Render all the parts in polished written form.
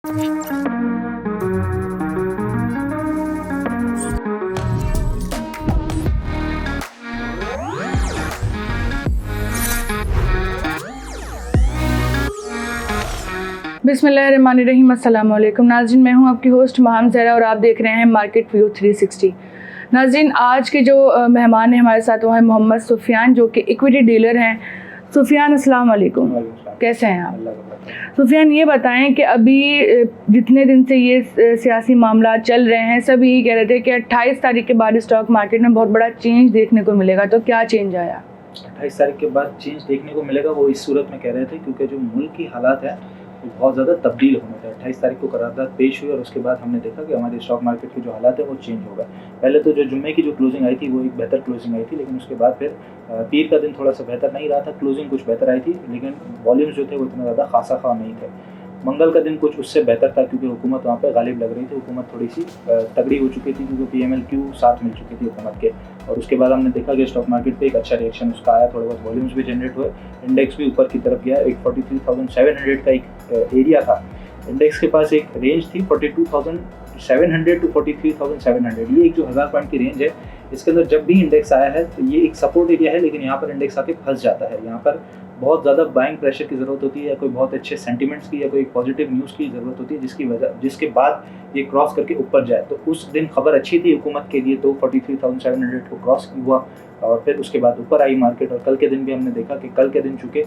बिस्मिल्लाहिर्रहमानिर्रहीम। अस्सलाम वालेकुम नाज़रीन, मैं हूं आपकी होस्ट महाम ज़हरा और आप देख रहे हैं मार्केट व्यू 360। नाज़रीन, आज के जो मेहमान हैं हमारे साथ वो हैं मोहम्मद सुफियान, जो कि इक्विटी डीलर हैं। सुफियान, अस्सलाम वालेकुम, कैसे हैं आप? सुफियान, ये बताएं कि अभी जितने दिन से ये सियासी मामला चल रहे हैं, सभी यही कह रहे थे कि 28 तारीख के बाद स्टॉक मार्केट में बहुत बड़ा चेंज देखने को मिलेगा, तो क्या चेंज आया? 28 तारीख के बाद चेंज देखने को मिलेगा, वो इस सूरत में कह रहे थे क्योंकि जो मुल्क की हालात है वो बहुत ज़्यादा तब्दील होने थे। 28 तारीख को करारदाद पेश हुई और उसके बाद हमने देखा कि हमारे स्टॉक मार्केट के जो हालात है वो चेंज हो गए। पहले तो जो जुम्मे की जो क्लोजिंग आई थी वो एक बेहतर क्लोजिंग आई थी, लेकिन उसके बाद फिर पीर का दिन थोड़ा सा बेहतर नहीं रहा था। क्लोजिंग कुछ बेहतर आई थी, लेकिन वॉल्यूम्स जो थे वो इतना ज़्यादा खासा खा नहीं थे। मंगल का दिन कुछ उससे बेहतर था क्योंकि हुकूमत वहाँ पे गालिब लग रही थी। हुकूमत थोड़ी सी तगड़ी हो चुकी थी क्योंकि PMLQ साथ मिल चुकी थी हुकूमत के, और उसके बाद हमने देखा कि स्टॉक मार्केट पे एक अच्छा रिएक्शन उसका आया, थोड़े बहुत वॉल्यूम्स भी जनरेट हुए, इंडेक्स भी ऊपर की तरफ गया। एक 43,700 का एक एरिया था, इंडेक्स के पास एक रेंज थी 42,700 टू 43,700। ये एक जो 1000 पॉइंट की रेंज है, इसके अंदर जब भी इंडेक्स आया है तो ये एक सपोर्ट एरिया है, लेकिन यहाँ पर इंडेक्स आके फंस जाता है। यहाँ पर बहुत ज़्यादा बाइंग प्रेशर की ज़रूरत होती है, या कोई बहुत अच्छे सेंटिमेंट्स की या कोई पॉजिटिव न्यूज़ की ज़रूरत होती है, जिसके बाद ये क्रॉस करके ऊपर जाए। तो उस दिन खबर अच्छी थी हुकूमत के लिए, तो 43,700 को क्रॉस हुआ और फिर उसके बाद ऊपर आई मार्केट। और कल के दिन भी हमने देखा कि कल के दिन चूँकि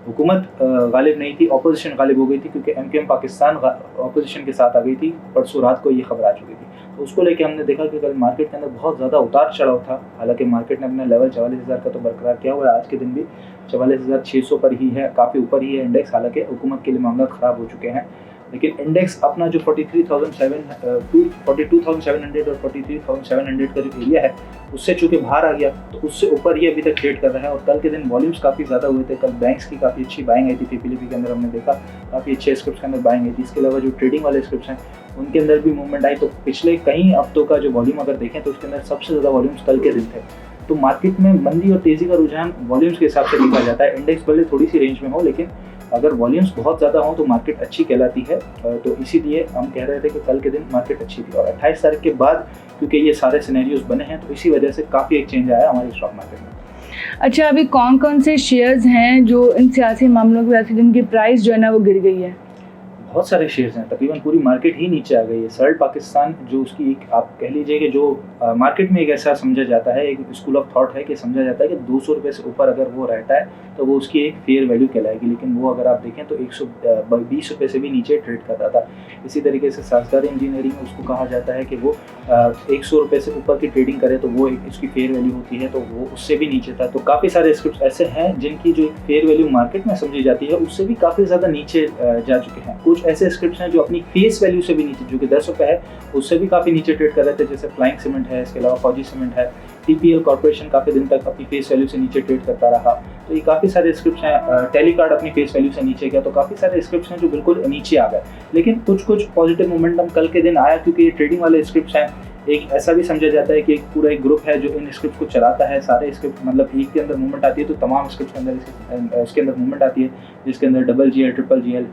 हुकूमत गालिब नहीं थी, अपोजिशन गालिब हो गई थी, क्योंकि MQM पाकिस्तान अपोजिशन के साथ आ गई थी। परसों रात को ये खबर आ चुकी थी, तो उसको लेके हमने देखा कि कल मार्केट के अंदर बहुत ज़्यादा उतार चढ़ाव था। हालांकि मार्केट ने अपना लेवल 44,000 का तो बरकरार किया हुआ है, आज के दिन भी 44,600 पर ही है, काफ़ी ऊपर ही है इंडेक्स। हालांकि हुकूमत के लिए मामला ख़राब हो चुके हैं, लेकिन इंडेक्स अपना जो 42,700 और 43,700 का जो एरिया है उससे चूँकि बाहर आ गया, तो उससे ऊपर ही अभी तक ट्रेड कर रहा है। और कल के दिन वॉल्यूम्स काफ़ी ज़्यादा हुए थे। कल बैंक्स की काफ़ी अच्छी बाइंग आई थी, PPLP के अंदर हमने देखा काफ़ी अच्छे स्क्रिप्ट के अंदर बाइंग आई थी। इसके अलावा जो ट्रेडिंग वाले स्क्रिप्ट हैं उनके अंदर भी मूवमेंट आई। तो पिछले कई हफ्तों का जो वॉल्यूम अगर देखें तो उसके अंदर सबसे ज़्यादा वॉल्यूम्स कल के दिन थे। तो मार्केट में मंदी और तेज़ी का रुझान वॉल्यूम्स के हिसाब से देखा जाता है। इंडेक्स भले थोड़ी सी रेंज में हो, लेकिन अगर वॉल्यूम्स बहुत ज़्यादा हो तो मार्केट अच्छी कहलाती है। तो इसीलिए हम कह रहे थे कि कल के दिन मार्केट अच्छी थी। और 28 तारीख के बाद क्योंकि ये सारे सिनेरियोज बने हैं, तो इसी वजह से काफ़ी एक चेंज आया हमारे स्टॉक मार्केट में। अच्छा, अभी कौन कौन से शेयर्स हैं जो इन सियासी मामलों की वजह से जिनकी प्राइस जो है ना वो गिर गई है? बहुत सारे शेयर्स हैं, तकरीबन पूरी मार्केट ही नीचे आ गई है। सर्ड पाकिस्तान जो उसकी एक आप कह लीजिए कि जो मार्केट में एक ऐसा समझा जाता है, एक स्कूल ऑफ थॉट है कि समझा जाता है कि 200 रुपये से ऊपर अगर वो रहता है तो वो उसकी एक फेयर वैल्यू कहलाएगी, लेकिन वो अगर आप देखें तो 120 रुपये से भी नीचे ट्रेड कर रहा था। इसी तरीके से साजगार इंजीनियरिंग उसको कहा जाता है कि वो 100 रुपये से ऊपर की ट्रेडिंग करे तो वो एक उसकी फेयर वैल्यू होती है, तो वो उससे भी नीचे था। तो काफ़ी सारे स्क्रिप्ट ऐसे हैं जिनकी जो फेयर वैल्यू मार्केट में समझी जाती है उससे भी काफ़ी ज़्यादा नीचे जा चुके हैं। कुछ ऐसे स्क्रिप्ट्स हैं जो अपनी फेस वैल्यू से भी नीचे, जो कि 10 रुपये है, उससे भी काफ़ी नीचे ट्रेड कर रहे थे, जैसे फ्लाइंग सीमेंट है, इसके अलावा फौजी सीमेंट है। TPL कॉर्पोरेशन काफ़ी दिन तक अपनी फेस वैल्यू से नीचे ट्रेड करता रहा। तो ये काफ़ी सारे स्क्रिप्ट्स हैं। टेलीकार्ड अपनी फेस वैल्यू से नीचे गया, तो काफ़ी सारे स्क्रिप्ट्स हैं जो बिल्कुल नीचे आ गए। लेकिन कुछ पॉजिटिव मोमेंटम कल के दिन आया, क्योंकि ये ट्रेडिंग वाले स्क्रिप्ट्स हैं। एक ऐसा भी समझा जाता है कि एक पूरा एक ग्रुप है जो इन स्क्रिप्ट को चलाता है। सारे स्क्रिप्ट मतलब एक के अंदर मूवमेंट आती है तो तमाम स्क्रिप्ट के अंदर इसके अंदर मूवमेंट आती है, जिसके अंदर GGL, GGL,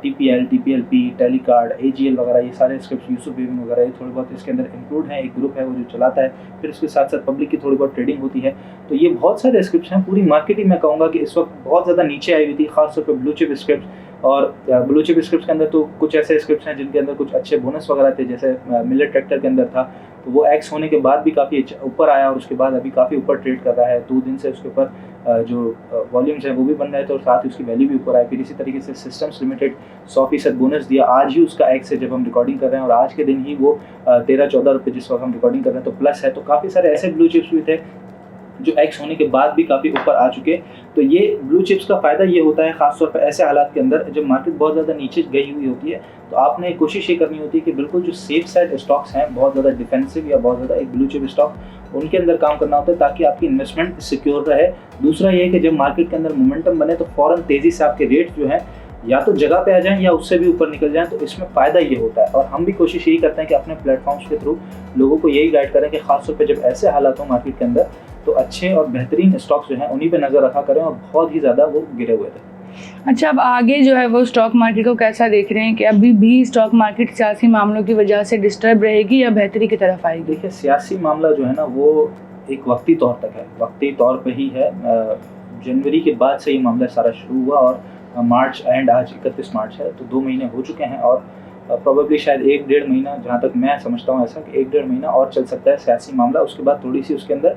TPL, TPLP, Telecard, AGL वगैरह, ये सारे स्क्रिप्ट, यूसुफ बेगम वगैरह, ये थोड़े बहुत इसके अंदर इंक्लूड हैं। एक ग्रुप है वो जो चलाता है, फिर उसके साथ साथ पब्लिक की थोड़ी बहुत ट्रेडिंग होती है। तो ये बहुत सारे स्क्रिप्ट्स हैं। पूरी मार्केट ही मैं कहूँगा कि इस वक्त बहुत ज़्यादा नीचे आई हुई थी, खासतौर पर ब्लू चिप स्क्रिप्ट। और ब्लू चिप स्क्रिप्ट्स के अंदर तो कुछ ऐसे स्क्रिप्ट्स हैं जिनके अंदर कुछ अच्छे बोनस वगैरह थे, जैसे मिलेट ट्रैक्टर के अंदर था, तो वो एक्स होने के बाद भी काफ़ी ऊपर आया और उसके बाद अभी काफ़ी ऊपर ट्रेड कर रहा है। 2 दिन से उसके ऊपर जो वॉल्यूम्स हैं वो भी बन रहे थे और साथ ही उसकी वैल्यू भी ऊपर आई। फिर इसी तरीके से सिस्टम्स लिमिटेड 100% बोनस दिया। आज ही उसका एक्स है जब हम रिकॉर्डिंग कर रहे हैं, और आज के दिन ही वो 13-14 रुपये जिस वक्त हम रिकॉर्डिंग कर रहे हैं तो प्लस है। तो काफ़ी सारे ऐसे ब्लू चिप्स भी थे जो एक्स होने के बाद भी काफ़ी ऊपर आ चुके। तो ये ब्लू चिप्स का फ़ायदा ये होता है खासतौर पर ऐसे हालात के अंदर जब मार्केट बहुत ज़्यादा नीचे गई हुई होती है, तो आपने कोशिश ये करनी होती है कि बिल्कुल जो सेफ साइड स्टॉक्स हैं, बहुत ज़्यादा डिफेंसिव या बहुत ज़्यादा एक ब्लू चिप स्टॉक, उनके अंदर काम करना होता है ताकि आपकी इन्वेस्टमेंट सिक्योर रहे। दूसरा ये है कि जब मार्केट के अंदर मोमेंटम बने तो फ़ौरन तेज़ी से आपके रेट जो हैं या तो जगह पे आ जाएं या उससे भी ऊपर निकल जाएं, तो इसमें फ़ायदा ये होता है। और हम भी कोशिश यही करते हैं कि अपने प्लेटफॉर्म्स के थ्रू लोगों को यही गाइड करें कि खासतौर पे जब ऐसे हालात हो मार्केट के अंदर तो अच्छे और बेहतरीन स्टॉक्स जो हैं उन्हीं पे नज़र रखा करें, और बहुत ही ज़्यादा वो गिरे हुए थे। अच्छा, अब आगे जो है वो स्टॉक मार्केट को कैसा देख रहे हैं कि अभी भी स्टॉक मार्केट सियासी मामलों की वजह से डिस्टर्ब रहेगी या बेहतरी की तरफ आएगी? देखिए, सियासी मामला जो है ना वो एक वक्ती तौर तक है, वक्ती तौर पे ही है। जनवरी के बाद से ये मामला सारा शुरू हुआ और मार्च एंड आज 31 मार्च है, तो 2 महीने हो चुके हैं और प्रोबेबली शायद 1 डेढ़ महीना, जहाँ तक मैं समझता हूँ ऐसा, कि 1 डेढ़ महीना और चल सकता है सियासी मामला। उसके बाद थोड़ी-सी उसके अंदर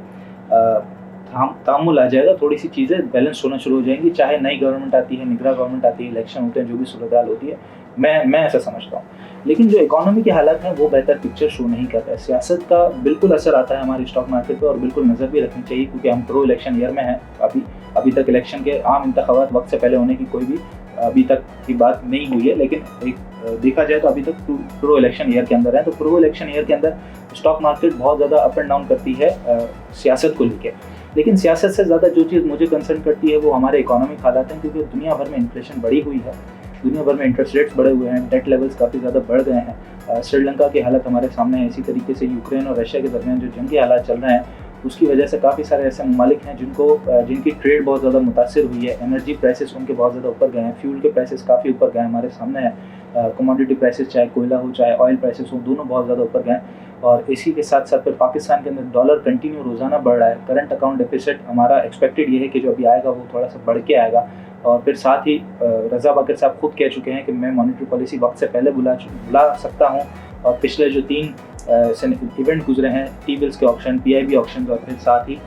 तामुल आ जाएगा, थोड़ी-सी चीज़ें बैलेंस होना शुरू हो जाएंगी, चाहे नई गवर्नमेंट आती है, निगरान गवर्नमेंट आती है, इलेक्शन होते हैं, जो भी सूरत-हाल होती है, मैं ऐसा समझता हूँ। लेकिन जो इकोनॉमी के हालात हैं वो बेहतर पिक्चर शो नहीं कर रहा है। सियासत का बिल्कुल असर आता है हमारे स्टॉक मार्केट पे और बिल्कुल नज़र भी रखनी चाहिए, क्योंकि हम प्रो इलेक्शन ईयर में हैं। अभी तक इलेक्शन के आम इंतखाबात वक्त से पहले होने की कोई भी अभी तक की बात नहीं हुई है, लेकिन एक देखा जाए तो अभी तक प्रो इलेक्शन ईयर के अंदर है। तो प्रो इलेक्शन ईयर के अंदर स्टॉक मार्केट बहुत ज़्यादा अप एंड डाउन करती है सियासत को लेकर। लेकिन सियासत से ज़्यादा जो चीज़ मुझे कंसर्न करती है वो हमारे इकोनॉमिक हालात हैं, क्योंकि दुनिया भर में इन्फ्लेशन बढ़ी हुई है, दुनिया भर में इंटरेस्ट रेट्स बढ़े हुए हैं, डेट लेवल्स काफ़ी ज़्यादा बढ़ गए हैं। श्रीलंका की हालत हमारे सामने है, इसी तरीके से यूक्रेन और रशिया के दरमियान जो जंग के हालात चल रहे हैं उसकी वजह से काफ़ी सारे ऐसे ममालिक हैं जिनकी ट्रेड बहुत ज़्यादा मुतासिर हुई है। एनर्जी प्राइसेस उनके बहुत ज़्यादा ऊपर गए हैं, फ्यूल के प्राइसेस काफ़ी ऊपर गए हैं, हमारे सामने है। कमोडिटी प्राइसेस, चाहे कोयला हो चाहे ऑयल प्राइसेस हो, दोनों बहुत ज़्यादा ऊपर गए। और इसी के साथ साथ फिर पाकिस्तान के अंदर डॉलर कंटिन्यू रोज़ाना बढ़ रहा है। करंट अकाउंट डेफिसिट हमारा एक्सपेक्टेड ये है कि जो अभी आएगा वो थोड़ा सा बढ़ के आएगा। और फिर साथ ही रज़ा बाक़िर साहब खुद कह चुके हैं कि मैं मॉनेटरी पॉलिसी वक्त से पहले बुला सकता हूँ। और पिछले जो 3 इवेंट गुजरे हैं, टी बिल्स के ऑप्शन, PIB ऑप्शन और फिर साथ ही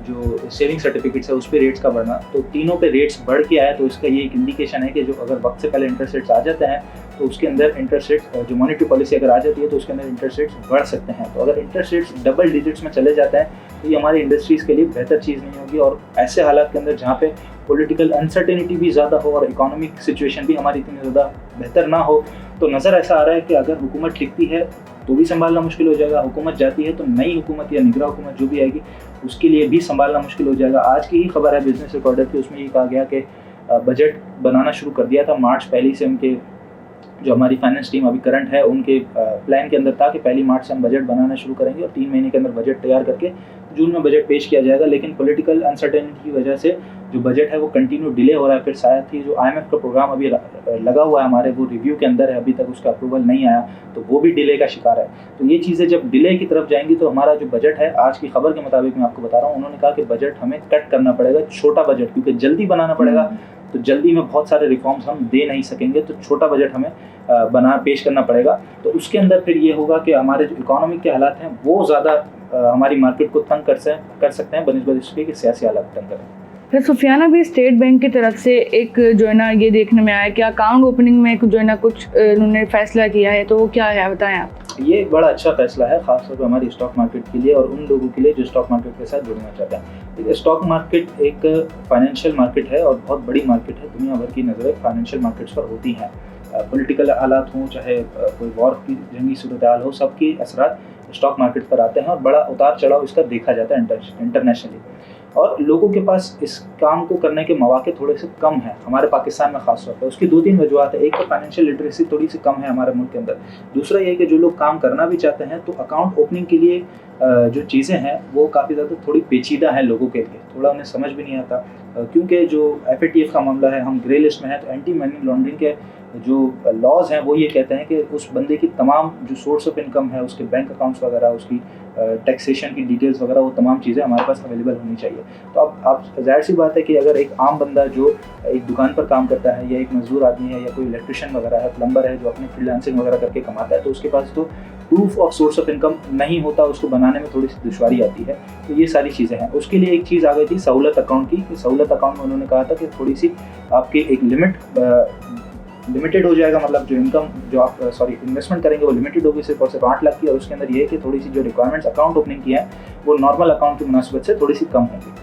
जो सेविंग सर्टिफिकेट्स है उस पे रेट्स का बढ़ना, तो तीनों पे रेट्स बढ़ के आया। तो इसका ये एक इंडिकेशन है कि जो अगर वक्त से पहले इंटरेस्ट रेट्स आ जाते हैं तो उसके अंदर इंटरेस्ट रेट्स, जो मॉनेटरी पॉलिसी अगर आ जाती है तो उसके अंदर इंटरेस्ट रेट्स बढ़ सकते हैं। तो अगर इंटरेस्ट रेट्स डबल डिजिट्स में चले जाते हैं तो ये हमारी इंडस्ट्रीज़ के लिए बेहतर चीज़ नहीं होगी। और ऐसे हालात के अंदर जहाँ पे पॉलिटिकल अनसर्टेनिटी भी ज़्यादा हो और इकोनॉमिक सिचुएशन भी हमारी इतनी ज़्यादा बेहतर ना हो, तो नज़र ऐसा आ रहा है कि अगर हुकूमत टिकती है तो भी संभालना मुश्किल हो जाएगा, हुकूमत जाती है तो नई हुकूमत या निगरान हुकूमत जो भी आएगी उसके लिए भी संभालना मुश्किल हो जाएगा। आज की ही खबर है बिजनेस रिकॉर्डर की, उसमें ये कहा गया कि बजट बनाना शुरू कर दिया था मार्च पहली से। उनके जो हमारी फाइनेंस टीम अभी करंट है उनके प्लान के अंदर था कि 1 मार्च से हम बजट बनाना शुरू करेंगे और 3 महीने के अंदर बजट तैयार करके जून में बजट पेश किया जाएगा। लेकिन पॉलिटिकल अनसर्टेनिटी की वजह से जो बजट है वो कंटिन्यू डिले हो रहा है। फिर साथ ही जो IMF का प्रोग्राम अभी लगा हुआ है हमारे, वो रिव्यू के अंदर है, अभी तक उसका अप्रूवल नहीं आया, तो वो भी डिले का शिकार है। तो ये चीज़ें जब डिले की तरफ जाएंगी तो हमारा जो बजट है, आज की खबर के मुताबिक मैं आपको बता रहा हूँ, उन्होंने कहा कि बजट हमें कट करना पड़ेगा, छोटा बजट, क्योंकि जल्दी बनाना पड़ेगा तो जल्दी में बहुत सारे रिफॉर्म्स हम दे नहीं सकेंगे, तो छोटा बजट हमें पेश करना पड़ेगा। तो उसके अंदर फिर ये होगा कि हमारे जो इकोनॉमिक के हालात हैं वो ज़्यादा हमारी मार्केट को तंग कर सकते हैं बनिस्बत इसके कि सियासी हालात तंग करें। फिर सुफियाना भी स्टेट बैंक की तरफ से एक जो है ना ये देखने में आया कि अकाउंट ओपनिंग में जो है ना कुछ उन्होंने फैसला किया है, तो वो क्या है बताएं आप। ये एक बड़ा अच्छा फैसला है, खासतौर पर हमारी स्टॉक मार्केट के लिए और उन लोगों के लिए जो स्टॉक मार्केट के साथ जुड़ना चाहते हैं। स्टॉक मार्केट एक फाइनेंशियल मार्केट है और बहुत बड़ी मार्केट है, दुनिया भर की नज़रें फाइनेंशियल मार्केट्स पर होती हैं। पॉलिटिकल हालात हों चाहे कोई वॉर की जंगी सूरत हाल हो, सबके असरात स्टॉक मार्केट पर आते हैं और बड़ा उतार चढ़ाव इसका देखा जाता है इंटरनेशनली। और लोगों के पास इस काम को करने के मौके थोड़े से कम हैं हमारे पाकिस्तान में खास तौर पर। उसकी 2-3 वजूहत है। एक तो फाइनेंशियल लिटरेसी थोड़ी सी कम है हमारे मुल्क के अंदर। दूसरा ये कि जो लोग काम करना भी चाहते हैं तो अकाउंट ओपनिंग के लिए जो चीज़ें हैं वो काफ़ी ज़्यादा थोड़ी पेचीदा हैं लोगों के लिए, थोड़ा उन्हें समझ भी नहीं आता, क्योंकि जो FATF का मामला है, हम ग्रे लिस्ट में हैं, तो एंटी मनी लॉन्ड्रिंग के जो लॉज हैं वो ये कहते हैं कि उस बंदे की तमाम जो सोर्स ऑफ इनकम है, उसके बैंक अकाउंट्स वगैरह, उसकी टैक्सेशन की डिटेल्स वगैरह, वो तमाम चीज़ें हमारे पास अवेलेबल होनी चाहिए। तो अब आप ज़ाहिर सी बात है कि अगर एक आम बंदा जो एक दुकान पर काम करता है या एक मजदूर आदमी है या कोई इलेक्ट्रिशियन वगैरह है, प्लम्बर है, जो अपनी फ्रीलांसिंग वगैरह करके कमाता है, तो उसके पास तो proof of source of income नहीं होता, उसको बनाने में थोड़ी सी दुश्वारी आती है। तो ये सारी चीज़ें हैं। उसके लिए एक चीज़ आ गई थी सहूलत अकाउंट की, कि सहूलत अकाउंट में उन्होंने कहा था कि थोड़ी सी आपकी एक लिमिटेड हो जाएगा, मतलब जो इनकम जो आप इन्वेस्टमेंट करेंगे वो लिमिटेड होगी सिर्फ और सिर्फ 8 लाख की। और उसके अंदर ये है कि थोड़ी सी जो रिक्वायरमेंट्स अकाउंट ओपनिंग की है वो नॉर्मल अकाउंट की मुनासिबत से थोड़ी सी कम होगी।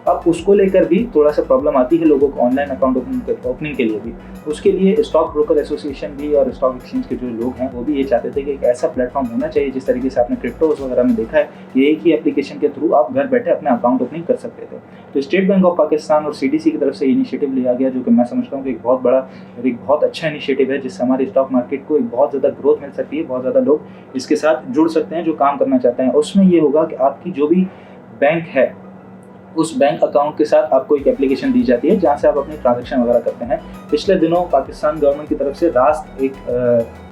अब उसको लेकर भी थोड़ा सा प्रॉब्लम आती है लोगों को ऑनलाइन अकाउंट ओपनिंग के लिए भी। उसके लिए स्टॉक ब्रोकर एसोसिएशन भी और स्टॉक एक्सचेंज के जो लोग हैं वो भी ये चाहते थे कि एक ऐसा प्लेटफॉर्म होना चाहिए, जिस तरीके से आपने क्रिप्टोज वगैरह में देखा है कि एक ही एप्लीकेशन के थ्रू आप घर बैठे अपने अकाउंट ओपनिंग कर सकते थे। तो स्टेट बैंक ऑफ पाकिस्तान और CDC की तरफ से इनिशिएटिव लिया गया, जो कि मैं समझता हूँ कि एक बहुत बड़ा और एक बहुत अच्छा इनिशिएटिव है, जिससे हमारी स्टॉक मार्केट को एक बहुत ज़्यादा ग्रोथ मिल सकती है, बहुत ज़्यादा लोग इसके साथ जुड़ सकते हैं जो काम करना चाहते हैं। उसमें ये होगा कि आपकी जो भी बैंक है उस बैंक अकाउंट के साथ आपको एक एप्लीकेशन दी जाती है जहाँ से आप अपनी ट्रांजैक्शन वगैरह करते हैं। पिछले दिनों पाकिस्तान गवर्नमेंट की तरफ से रास्त एक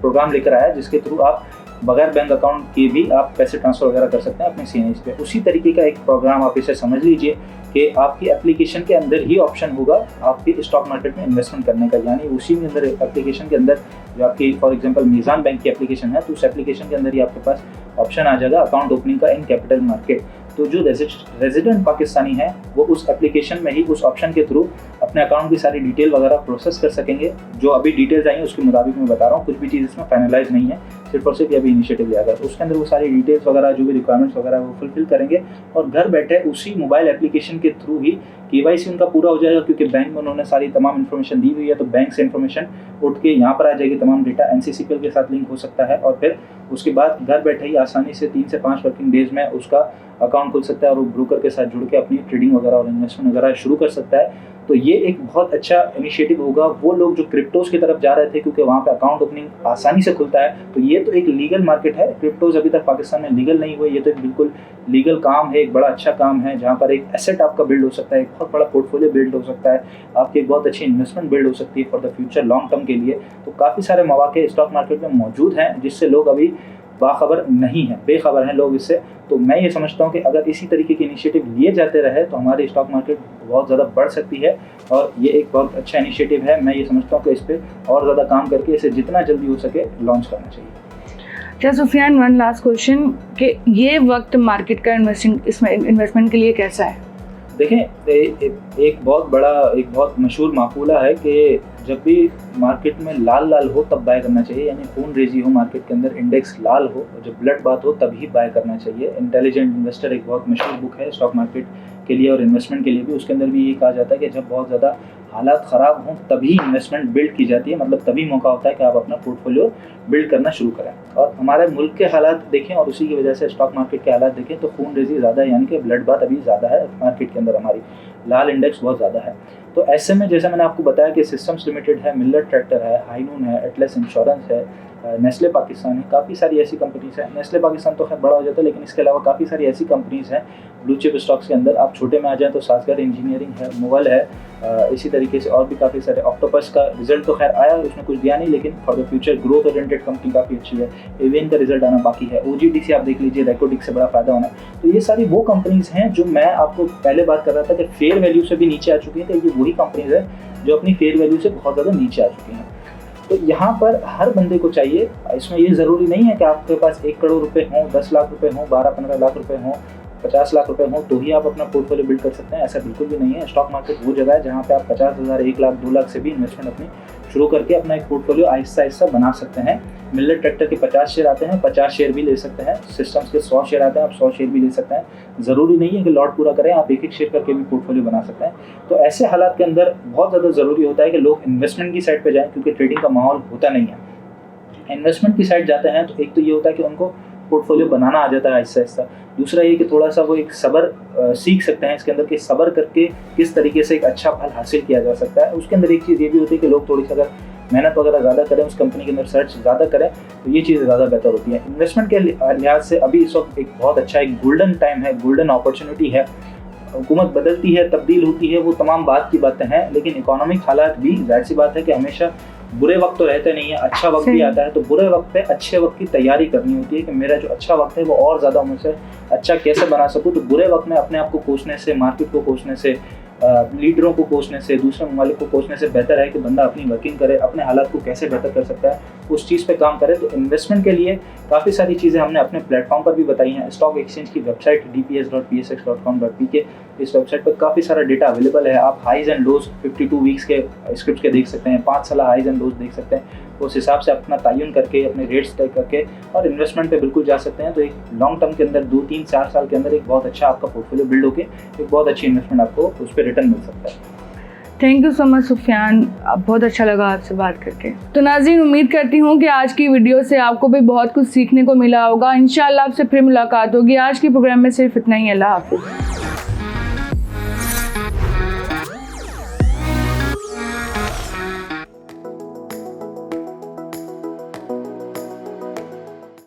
प्रोग्राम लेकर आया जिसके थ्रू आप बगैर बैंक अकाउंट के भी आप पैसे ट्रांसफ़र वगैरह कर सकते हैं अपने CNH पे। उसी तरीके का एक प्रोग्राम आप इसे समझ लीजिए कि आपकी एप्लीकेशन के अंदर ही ऑप्शन होगा आपके स्टॉक मार्केट में इन्वेस्टमेंट करने का, यानी उसी में अंदर एप्लीकेशन के अंदर जो आपकी फॉर एग्जांपल मीज़ान बैंक की एप्लीकेशन है तो उस एप्लीकेशन के अंदर ही आपके पास ऑप्शन आ जाएगा अकाउंट ओपनिंग का इन कैपिटल मार्केट। तो जो रेजिडेंट पाकिस्तानी हैं वो उस एप्लीकेशन में ही उस ऑप्शन के थ्रू अपने अकाउंट की सारी डिटेल वगैरह प्रोसेस कर सकेंगे। जो अभी डिटेल्स आई हैं उसके मुताबिक मैं बता रहा हूँ, कुछ भी चीज़ इसमें फाइनलाइज नहीं है, सिर्फ और सिर्फ ये अभी इनिशिएटिव लिया गया। उसके अंदर वो सारी डिटेल्स वगैरह जो भी रिक्वायरमेंट्स वगैरह वो फुलफिल करेंगे और घर बैठे उसी मोबाइल एप्लीकेशन के थ्रू ही KYC उनका पूरा हो जाएगा, क्योंकि बैंक में उन्होंने सारी तमाम इन्फॉर्मेशन दी हुई है। तो बैंक से इन्फॉर्मेशन उठ के यहाँ पर आ जाएगी, तमाम डेटा NCCPL के साथ लिंक हो सकता है और फिर उसके बाद घर बैठे ही आसानी से 3 से 5 वर्किंग डेज में उसका अकाउंट खुल सकता है और वो ब्रोकर के साथ जुड़ के अपनी ट्रेडिंग वगैरह और इन्वेस्टमेंट वगैरह शुरू कर सकता है। तो ये एक बहुत अच्छा इनिशिएटिव होगा। वो लोग जो क्रिप्टोज़ की तरफ जा रहे थे क्योंकि वहाँ पे अकाउंट ओपनिंग आसानी से खुलता है, तो ये तो एक लीगल मार्केट है। क्रिप्टोज़ अभी तक पाकिस्तान में लीगल नहीं हुए, ये तो एक बिल्कुल लीगल काम है, एक बड़ा अच्छा काम है जहाँ पर एक एसेट आपका बिल्ड हो सकता है, एक बहुत बड़ा पोर्टफोलियो बिल्ड हो सकता है, आपकी एक बहुत अच्छी इन्वेस्टमेंट बिल्ड हो सकती है for the future long term के लिए। तो काफ़ी सारे मौके स्टॉक मार्केट में मौजूद हैं जिससे लोग अभी बाखबर नहीं हैं, बेखबर हैं लोग इससे। तो मैं ये समझता हूँ कि अगर इसी तरीके के इनिशिएटिव लिए जाते रहे तो हमारी स्टॉक मार्केट बहुत ज़्यादा बढ़ सकती है और ये एक बहुत अच्छा इनिशिएटिव है। मैं ये समझता हूँ कि इस पर और ज़्यादा काम करके इसे जितना जल्दी हो सके लॉन्च करना चाहिए। क्या सुफियान, वन लास्ट क्वेश्चन कि ये वक्त मार्केट का इन्वेस्टमेंट के लिए कैसा है? देखें, एक बहुत मशहूर माकूला है कि जब भी मार्केट में लाल लाल हो तब बाय करना चाहिए, यानी खून रेजी हो मार्केट के अंदर, इंडेक्स लाल हो और जब ब्लड बात हो तभी बाय करना चाहिए। इंटेलिजेंट इन्वेस्टर एक बहुत मशहूर बुक है स्टॉक मार्केट के लिए और इन्वेस्टमेंट के लिए भी। उसके अंदर भी ये कहा जाता है कि जब बहुत ज़्यादा हालात ख़राब हों तभी इन्वेस्टमेंट बिल्ड की जाती है, मतलब तभी मौका होता है कि आप अपना पोर्टफोलियो बिल्ड करना शुरू करें। और हमारे मुल्क के हालात देखें और उसी की वजह से स्टॉक मार्केट के हालात देखें तो खून रेजी ज़्यादा है, यानी कि ब्लड बात अभी ज़्यादा है मार्केट के अंदर, हमारी लाल इंडेक्स बहुत ज़्यादा है। तो ऐसे में जैसे मैंने आपको बताया कि सिस्टम्स लिमिटेड है, मिलर ट्रैक्टर है, हाईनून है, एटलस इंश्योरेंस है, नेस्ले पाकिस्तान है, काफ़ी सारी ऐसी कंपनीज़ हैं। नेस्ले पाकिस्तान तो खैर बड़ा हो जाता है, लेकिन इसके अलावा काफ़ी सारी ऐसी कंपनीज़ हैं ब्लू चिप स्टॉक्स के अंदर। आप छोटे में आ जाएँ तो सासगर इंजीनियरिंग है, मोगल है, इसी तरीके से और भी काफ़ी सारे। ऑक्टोपस का रिजल्ट तो खैर आया, उसमें कुछ दिया नहीं, लेकिन for the future growth oriented company काफ़ी अच्छी है। एवियन का रिजल्ट आना बाकी है। OGDC आप देख लीजिए, रेकोडिक से बड़ा फ़ायदा होना है। तो ये सारी वो कंपनीज़ हैं जो मैं आपको पहले बात कर रहा था कि फेयर वैल्यू से भी नीचे आ चुकी हैं। तो ये वही कंपनीज़ है जो अपनी फेयर वैल्यू से बहुत ज़्यादा नीचे आ चुकी हैं। तो यहाँ पर हर बंदे को चाहिए, इसमें ये ज़रूरी नहीं है कि आपके पास 1 करोड़ रुपए हों, 10 लाख रुपए हों, 12-15 लाख रुपए हों, 50 लाख रुपए हों तो ही आप अपना पोर्टफोलियो बिल्ड कर सकते हैं। ऐसा बिल्कुल भी नहीं है। स्टॉक मार्केट वो जगह है जहाँ पे आप 50,000, 1 लाख, 2 लाख से भी इन्वेस्टमेंट अपनी शुरू करके अपना एक पोर्टफोलियो आहिस्ता आहिस्ता बना सकते हैं। मिलर ट्रैक्टर के 50 शेयर आते हैं, 50 शेयर भी ले सकते हैं। सिस्टम्स के 100 शेयर आते हैं, आप 100 शेयर भी ले सकते हैं। ज़रूरी नहीं है कि लॉट पूरा करें, आप एक शेयर करके भी पोर्टफोलियो बना सकते हैं। तो ऐसे हालात के अंदर बहुत ज़्यादा ज़रूरी होता है कि लोग इन्वेस्टमेंट की साइड पर जाएँ, क्योंकि ट्रेडिंग का माहौल होता नहीं है। इन्वेस्टमेंट की साइड जाते हैं तो एक तो ये होता है कि उनको पोर्टफोलियो बनाना आ जाता है आहिस्ता आहिस्ता। दूसरा ये कि थोड़ा सा वो एक सब्र सीख सकते हैं इसके अंदर कि सब्र करके किस तरीके से एक अच्छा फल हासिल किया जा सकता है। उसके अंदर एक चीज़ ये भी होती है कि लोग थोड़ी सी अगर मेहनत वगैरह ज़्यादा करें, उस कंपनी के अंदर सर्च ज़्यादा करें तो ये चीज़ ज़्यादा बेहतर होती है। इन्वेस्टमेंट के लिहाज से अभी इस वक्त एक बहुत अच्छा एक गोल्डन टाइम है, गोल्डन अपॉर्चुनिटी है। हुकूमत बदलती है, तब्दील होती है, वो तमाम बात की बातें हैं, लेकिन इकोनॉमिक हालात भी जाहिर सी बात है कि हमेशा बुरे वक्त तो रहते नहीं है, अच्छा वक्त भी आता है। तो बुरे वक्त पे अच्छे वक्त की तैयारी करनी होती है कि मेरा जो अच्छा वक्त है वो और ज़्यादा मुझसे अच्छा कैसे बना सकूँ। तो बुरे वक्त में अपने आप को कोसने से, मार्केट को कोसने से, लीडरों को कोसने से, दूसरे ममालिक को कोसने से बेहतर है कि बंदा अपनी वर्किंग करे, अपने हालात को कैसे बेहतर कर सकता है उस चीज़ पे काम करे। तो इन्वेस्टमेंट के लिए काफ़ी सारी चीज़ें हमने अपने प्लेटफॉर्म पर भी बताई हैं। स्टॉक एक्सचेंज की वेबसाइट dps.psx.com.pk, इस वेबसाइट पर काफ़ी सारा डेटा अवेलेबल है। आप हाइज एंड लोज 52 वीक्स के स्क्रिप्ट के देख सकते हैं, 5 साल हाइज एंड लोज देख सकते हैं। उस हिसाब से अपना तयन करके अपने रेट्स तय करके और इन्वेस्टमेंट पे बिल्कुल जा सकते हैं। तो एक लॉन्ग टर्म के अंदर 2-3-4 साल के अंदर एक बहुत अच्छा आपका पोर्टफोलियो बिल्ड होकर एक बहुत अच्छी इन्वेस्टमेंट आपको उस पर रिटर्न मिल सकता है। Thank you so much Sufiyan, बहुत अच्छा लगा आपसे बात करके। तो नाज़रीन, उम्मीद करती हूँ कि आज की वीडियो से आपको भी बहुत कुछ सीखने को मिला होगा। इंशाल्लाह आपसे फिर मुलाकात होगी। आज के प्रोग्राम में सिर्फ इतना ही। अल्लाह हाफ़िज़।